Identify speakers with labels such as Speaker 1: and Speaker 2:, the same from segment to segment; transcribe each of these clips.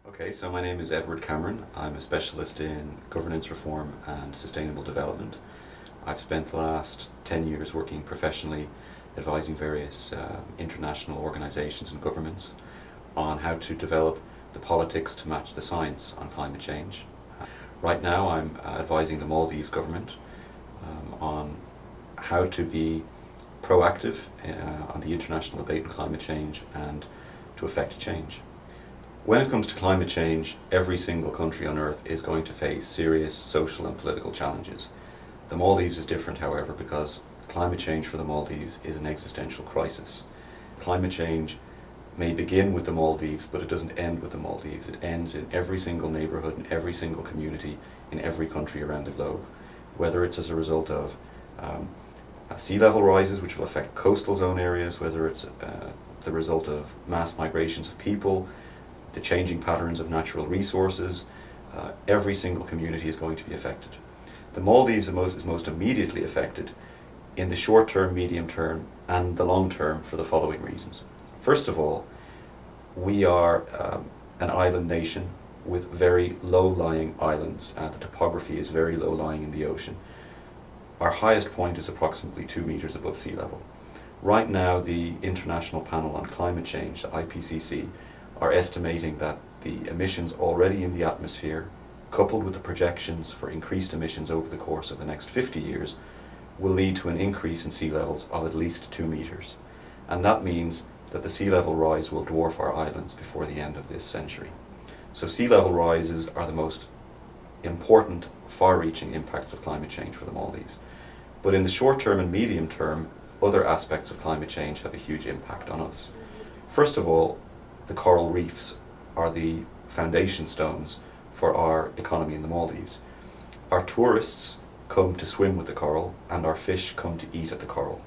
Speaker 1: Okay, so my name is Edward Cameron. I'm a specialist in governance reform and sustainable development. I've spent the last 10 years working professionally advising various international organizations and governments on how to develop the politics to match the science on climate change. Right now I'm advising the Maldives government on how to be proactive on the international debate on climate change and to effect change. When it comes to climate change, every single country on Earth is going to face serious social and political challenges. The Maldives is different, however, because climate change for the Maldives is an existential crisis. Climate change may begin with the Maldives, but it doesn't end with the Maldives. It ends in every single neighbourhood, in every single community, in every country around the globe. Whether it's as a result of sea level rises, which will affect coastal zone areas, whether it's the result of mass migrations of people, the changing patterns of natural resources, every single community is going to be affected. The Maldives is most immediately affected in the short term, medium term and the long term for the following reasons. First of all, we are an island nation with very low-lying islands, and the topography is very low-lying in the ocean. Our highest point is approximately 2 meters above sea level. Right now, the International Panel on Climate Change, the IPCC, are estimating that the emissions already in the atmosphere, coupled with the projections for increased emissions over the course of the next 50 years, will lead to an increase in sea levels of at least 2 meters. And that means that the sea level rise will dwarf our islands before the end of this century. So sea level rises are the most important, far-reaching impacts of climate change for the Maldives. But in the short term and medium term, other aspects of climate change have a huge impact on us. First of all, the coral reefs are the foundation stones for our economy in the Maldives. Our tourists come to swim with the coral and our fish come to eat at the coral.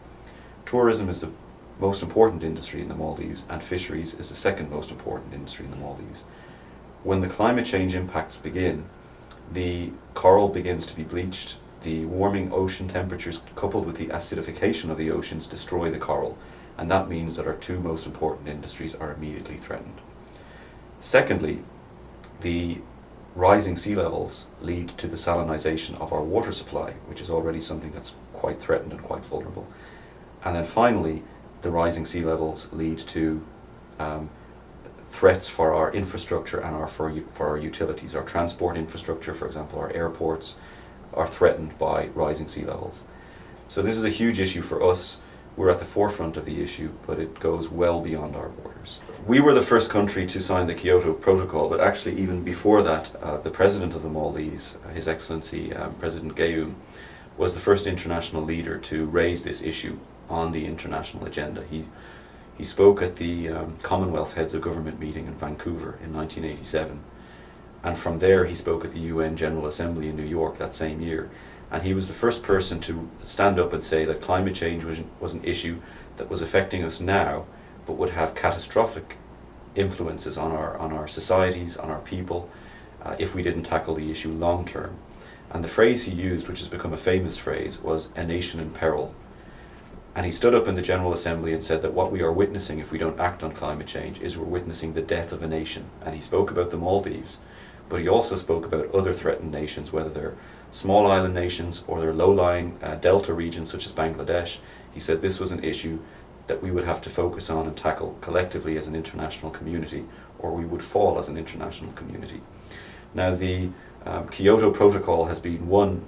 Speaker 1: Tourism is the most important industry in the Maldives and fisheries is the second most important industry in the Maldives. When the climate change impacts begin, the coral begins to be bleached, the warming ocean temperatures coupled with the acidification of the oceans destroy the coral, and that means that our two most important industries are immediately threatened. Secondly, the rising sea levels lead to the salinization of our water supply, which is already something that's quite threatened and quite vulnerable. And then finally, the rising sea levels lead to threats for our infrastructure and for our utilities. Our transport infrastructure, for example, our airports, are threatened by rising sea levels. So this is a huge issue for us. We're at the forefront of the issue, but it goes well beyond our borders. We were the first country to sign the Kyoto Protocol, but actually even before that, the President of the Maldives, His Excellency President Gayoom, was the first international leader to raise this issue on the international agenda. He spoke at the Commonwealth Heads of Government meeting in Vancouver in 1987, and from there he spoke at the UN General Assembly in New York that same year. And he was the first person to stand up and say that climate change was an issue that was affecting us now, but would have catastrophic influences on our societies, on our people, if we didn't tackle the issue long term. And the phrase he used, which has become a famous phrase, was "a nation in peril." And he stood up in the General Assembly and said that what we are witnessing if we don't act on climate change is we're witnessing the death of a nation. And he spoke about the Maldives, but he also spoke about other threatened nations, whether they're small island nations or their low-lying delta regions such as Bangladesh. He said this was an issue that we would have to focus on and tackle collectively as an international community, or we would fall as an international community. Now the Kyoto Protocol has been one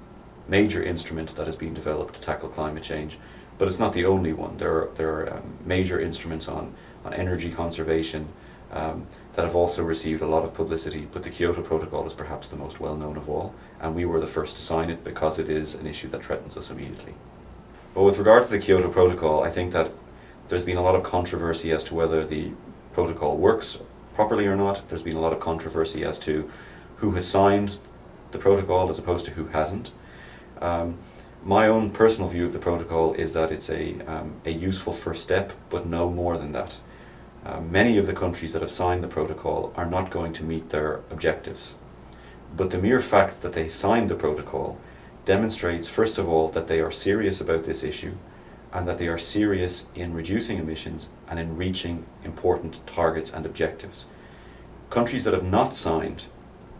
Speaker 1: major instrument that has been developed to tackle climate change, but it's not the only one. There are major instruments on energy conservation that have also received a lot of publicity, but the Kyoto Protocol is perhaps the most well-known of all, and we were the first to sign it because it is an issue that threatens us immediately. But with regard to the Kyoto Protocol, I think that there's been a lot of controversy as to whether the protocol works properly or not. There's been a lot of controversy as to who has signed the protocol as opposed to who hasn't. My own personal view of the protocol is that it's a useful first step, but no more than that. Many of the countries that have signed the protocol are not going to meet their objectives. But the mere fact that they signed the protocol demonstrates, first of all, that they are serious about this issue and that they are serious in reducing emissions and in reaching important targets and objectives. Countries that have not signed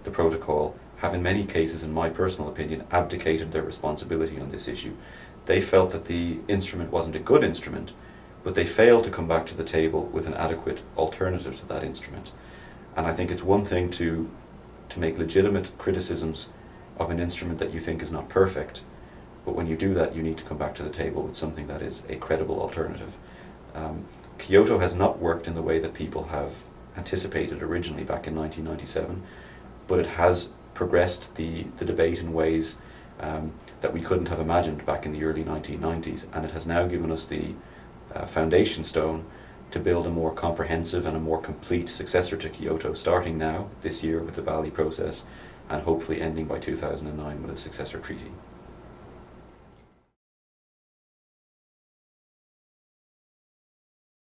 Speaker 1: the protocol have in many cases, in my personal opinion, abdicated their responsibility on this issue. They felt that the instrument wasn't a good instrument, but they failed to come back to the table with an adequate alternative to that instrument. And I think it's one thing to make legitimate criticisms of an instrument that you think is not perfect, but when you do that, you need to come back to the table with something that is a credible alternative. Kyoto has not worked in the way that people have anticipated originally back in 1997, but it has progressed the debate in ways that we couldn't have imagined back in the early 1990s, and it has now given us the foundation stone to build a more comprehensive and a more complete successor to Kyoto, starting now, this year, with the Bali process, and hopefully ending by 2009 with a successor treaty.